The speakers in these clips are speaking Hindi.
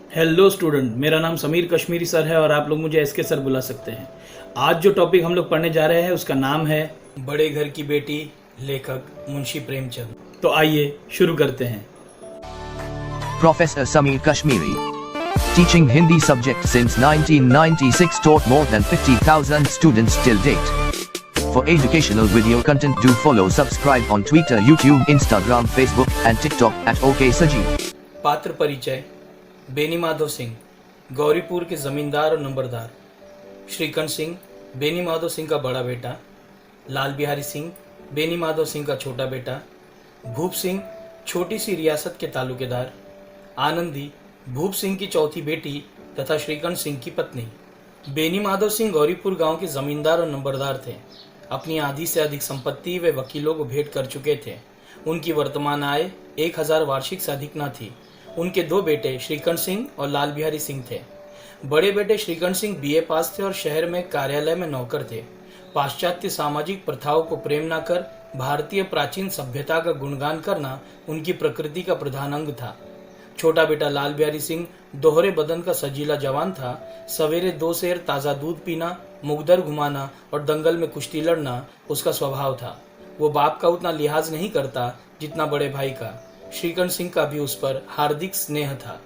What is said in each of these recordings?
हेलो स्टूडेंट, मेरा नाम समीर कश्मीरी सर है और आप लोग मुझे एसके सर बुला सकते हैं। आज जो टॉपिक हम लोग पढ़ने जा रहे हैं उसका नाम है बड़े घर की बेटी, लेखक मुंशी प्रेमचंद। तो आइए शुरू करते हैं। Professor Sameer Kashmiri. Teaching Hindi subject since 1996, taught more than 50,000 students till date. For educational video content, do follow, subscribe on Twitter, YouTube, Instagram, Facebook and TikTok at OK Sajeev. पात्र परिचय। बेनी माधव सिंह, गौरीपुर के जमींदार और नंबरदार। श्रीकंठ सिंह, बेनी माधव सिंह का बड़ा बेटा। लाल बिहारी सिंह, बेनी माधव सिंह का छोटा बेटा। भूप सिंह, छोटी सी रियासत के तालुकेदार। आनंदी, भूप सिंह की चौथी बेटी तथा श्रीकंठ सिंह की पत्नी। बेनी माधव सिंह गौरीपुर गांव के जमींदार और नंबरदार थे। अपनी आधी से अधिक संपत्ति वे वकीलों को भेंट कर चुके थे। उनकी वर्तमान आय 1,000 वार्षिक से अधिक न थी। उनके दो बेटे श्रीकंठ सिंह और लाल बिहारी सिंह थे। बड़े बेटे श्रीकंठ सिंह बीए पास थे और शहर में कार्यालय में नौकर थे। पाश्चात्य सामाजिक प्रथाओं को प्रेम न कर भारतीय प्राचीन सभ्यता का गुणगान करना उनकी प्रकृति का प्रधान अंग था। छोटा बेटा लाल बिहारी सिंह दोहरे बदन का सजीला जवान था। सवेरे 2 सेर ताज़ा दूध पीना, मुगदर घुमाना और दंगल में कुश्ती लड़ना उसका स्वभाव था। वो बाप का उतना लिहाज नहीं करता जितना बड़े भाई का। श्रीकंठ सिंह का भी उस पर हार्दिक स्नेह था।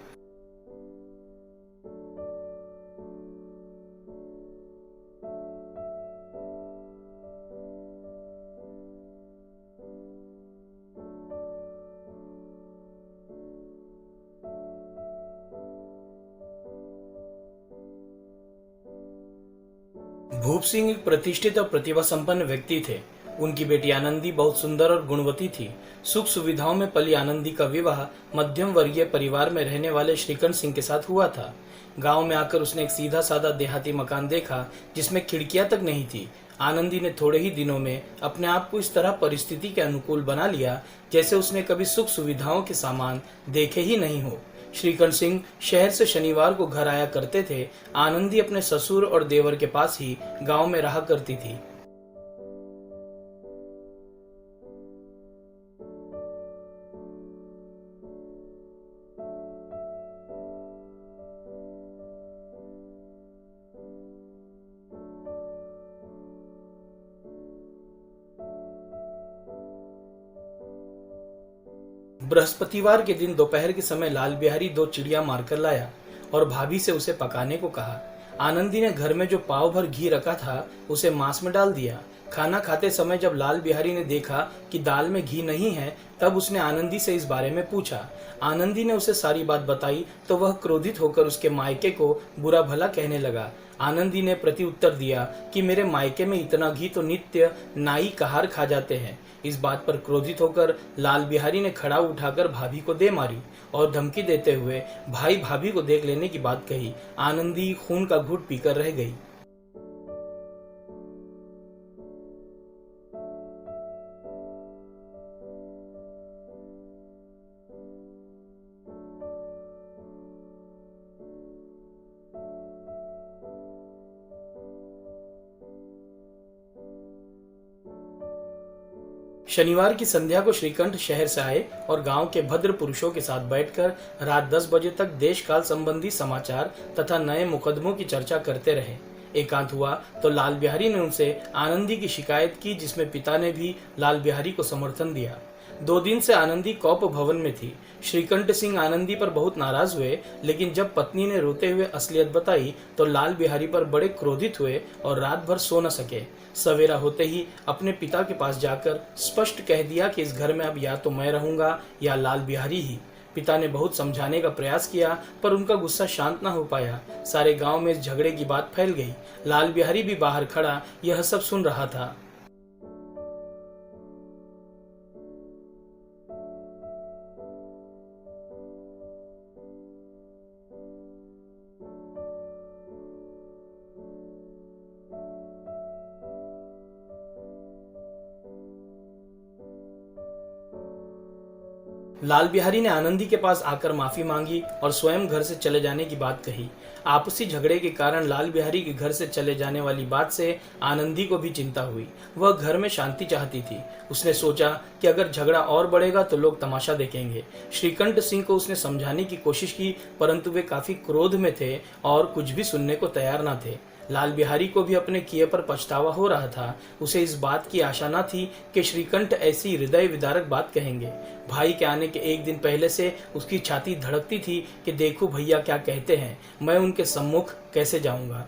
भूप सिंह एक प्रतिष्ठित और प्रतिभा संपन्न व्यक्ति थे। उनकी बेटी आनंदी बहुत सुंदर और गुणवती थी। सुख सुविधाओं में पली आनंदी का विवाह मध्यम वर्गीय परिवार में रहने वाले श्रीकंठ सिंह के साथ हुआ था। गांव में आकर उसने एक सीधा साधा देहाती मकान देखा जिसमें खिड़कियां तक नहीं थी। आनंदी ने थोड़े ही दिनों में अपने आप को इस तरह परिस्थिति के अनुकूल बना लिया जैसे उसने कभी सुख सुविधाओं के सामान देखे ही नहीं हो। श्रीकंठ सिंह शहर से शनिवार को घर आया करते थे। आनंदी अपने ससुर और देवर के पास ही गांव में रहा करती थी। बृहस्पतिवार के दिन दोपहर के समय लाल बिहारी 2 चिड़िया मारकर लाया और भाभी से उसे पकाने को कहा। आनंदी ने घर में जो पाव भर घी रखा था उसे मांस में डाल दिया। खाना खाते समय जब लाल बिहारी ने देखा कि दाल में घी नहीं है तब उसने आनंदी से इस बारे में पूछा। आनंदी ने उसे सारी बात बताई तो वह क्रोधित होकर उसके मायके को बुरा भला कहने लगा। आनंदी ने प्रति उत्तर दिया कि मेरे मायके में इतना घी तो नित्य नाई कहार खा जाते हैं। इस बात पर क्रोधित होकर लाल बिहारी ने खड़ा उठाकर भाभी को दे मारी और धमकी देते हुए भाई भाभी को देख लेने की बात कही। आनंदी खून का घूंट पीकर रह गई। शनिवार की संध्या को श्रीकंठ शहर से आए और गांव के भद्र पुरुषों के साथ बैठकर रात 10 बजे तक देश काल संबंधी समाचार तथा नए मुकदमों की चर्चा करते रहे। एकांत हुआ तो लाल बिहारी ने उनसे आनंदी की शिकायत की जिसमें पिता ने भी लाल बिहारी को समर्थन दिया। 2 दिन से आनंदी कौप भवन में थी। श्रीकंठ सिंह आनंदी पर बहुत नाराज हुए, लेकिन जब पत्नी ने रोते हुए असलियत बताई तो लाल बिहारी पर बड़े क्रोधित हुए और रात भर सो न सके। सवेरा होते ही अपने पिता के पास जाकर स्पष्ट कह दिया कि इस घर में अब या तो मैं रहूंगा या लाल बिहारी ही। पिता ने बहुत समझाने का प्रयास किया पर उनका गुस्सा शांत न हो पाया। सारे गांव में इस झगड़े की बात फैल गई। लाल बिहारी भी बाहर खड़ा यह सब सुन रहा था। लाल बिहारी ने आनंदी के पास आकर माफी मांगी और स्वयं घर से चले जाने की बात कही। आपसी झगड़े के कारण लाल बिहारी के घर से चले जाने वाली बात से आनंदी को भी चिंता हुई। वह घर में शांति चाहती थी। उसने सोचा कि अगर झगड़ा और बढ़ेगा तो लोग तमाशा देखेंगे। श्रीकंठ सिंह को उसने समझाने की कोशिश की, परंतु वे काफी क्रोध में थे और कुछ भी सुनने को तैयार न थे। लाल बिहारी को भी अपने किए पर पछतावा हो रहा था। उसे इस बात की आशा न थी कि श्रीकंठ ऐसी हृदय विदारक बात कहेंगे। भाई के आने के एक दिन पहले से उसकी छाती धड़कती थी कि देखो भैया क्या कहते हैं, मैं उनके सम्मुख कैसे जाऊंगा।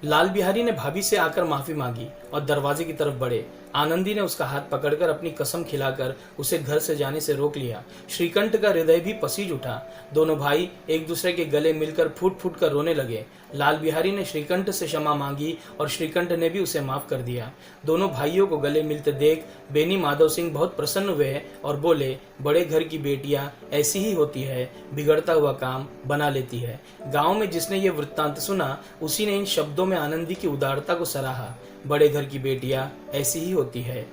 लाल बिहारी ने भाभी से आकर माफी मांगी और दरवाजे की तरफ बढ़े। आनंदी ने उसका हाथ पकड़कर अपनी कसम खिलाकर उसे घर से जाने से रोक लिया। श्रीकंठ का हृदय भी पसीज उठा। दोनों भाई एक दूसरे के गले मिलकर फूट फूट कर रोने लगे। लाल बिहारी ने श्रीकंठ से क्षमा मांगी और श्रीकंठ ने भी उसे माफ कर दिया। दोनों भाइयों को गले मिलते देख बेनी माधव सिंह बहुत प्रसन्न हुए और बोले, बड़े घर की बेटियां ऐसी ही होती है, बिगड़ता हुआ काम बना लेती है। गांव में जिसने ये वृत्तांत सुना उसी ने इन शब्दों में आनंदी की उदारता को सराहा। बड़े घर की बेटियां ऐसी ही होती है।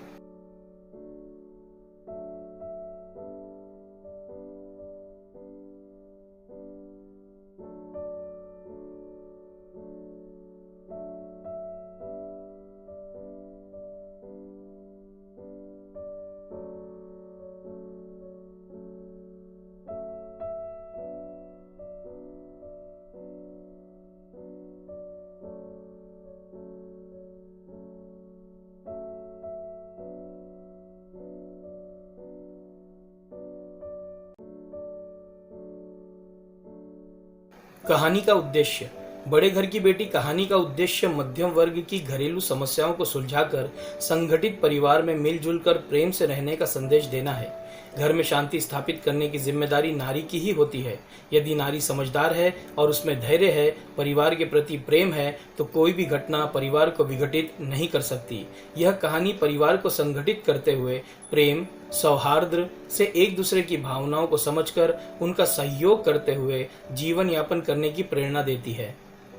कहानी का उद्देश्य। बड़े घर की बेटी कहानी का उद्देश्य मध्यम वर्ग की घरेलू समस्याओं को सुलझाकर संगठित परिवार में मिलजुल कर प्रेम से रहने का संदेश देना है। घर में शांति स्थापित करने की जिम्मेदारी नारी की ही होती है। यदि नारी समझदार है और उसमें धैर्य है, परिवार के प्रति प्रेम है, तो कोई भी घटना परिवार को विघटित नहीं कर सकती। यह कहानी परिवार को संगठित करते हुए प्रेम, सौहार्द से एक दूसरे की भावनाओं को समझकर उनका सहयोग करते हुए जीवन यापन करने की प्रेरणा देती है।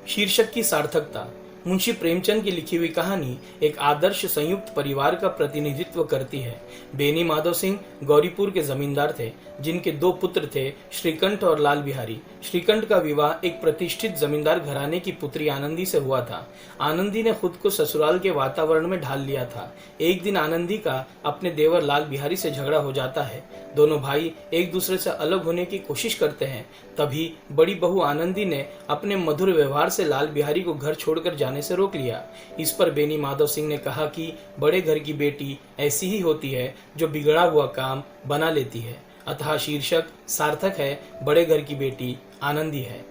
शीर्षक की सार्थकता। मुंशी प्रेमचंद की लिखी हुई कहानी एक आदर्श संयुक्त परिवार का प्रतिनिधित्व करती है। बेनी माधव सिंह गौरीपुर के जमींदार थे, जिनके 2 पुत्र थे, श्रीकंठ और लाल बिहारी। श्रीकंठ का विवाह एक प्रतिष्ठित जमींदार घराने की पुत्री आनंदी से हुआ था। आनंदी ने खुद को ससुराल के वातावरण में ढाल लिया था। एक दिन आनंदी का अपने देवर लाल बिहारी से झगड़ा हो जाता है। दोनों भाई एक दूसरे से अलग होने की कोशिश करते हैं। तभी बड़ी बहू आनंदी ने अपने मधुर व्यवहार से लाल बिहारी को घर छोड़कर जाने से रोक लिया। इस पर बेनी माधव सिंह ने कहा कि बड़े घर की बेटी ऐसी ही होती है जो बिगड़ा हुआ काम बना लेती है। अतः शीर्षक सार्थक है, बड़े घर की बेटी आनंदी है।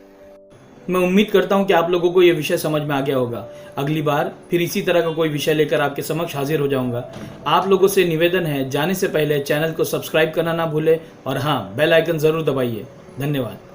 मैं उम्मीद करता हूं कि आप लोगों को यह विषय समझ में आ गया होगा। अगली बार फिर इसी तरह का कोई विषय लेकर आपके समक्ष हाजिर हो जाऊंगा। आप लोगों से निवेदन है, जाने से पहले चैनल को सब्सक्राइब करना ना भूलें और हाँ, बेल आइकन जरूर दबाइए। धन्यवाद।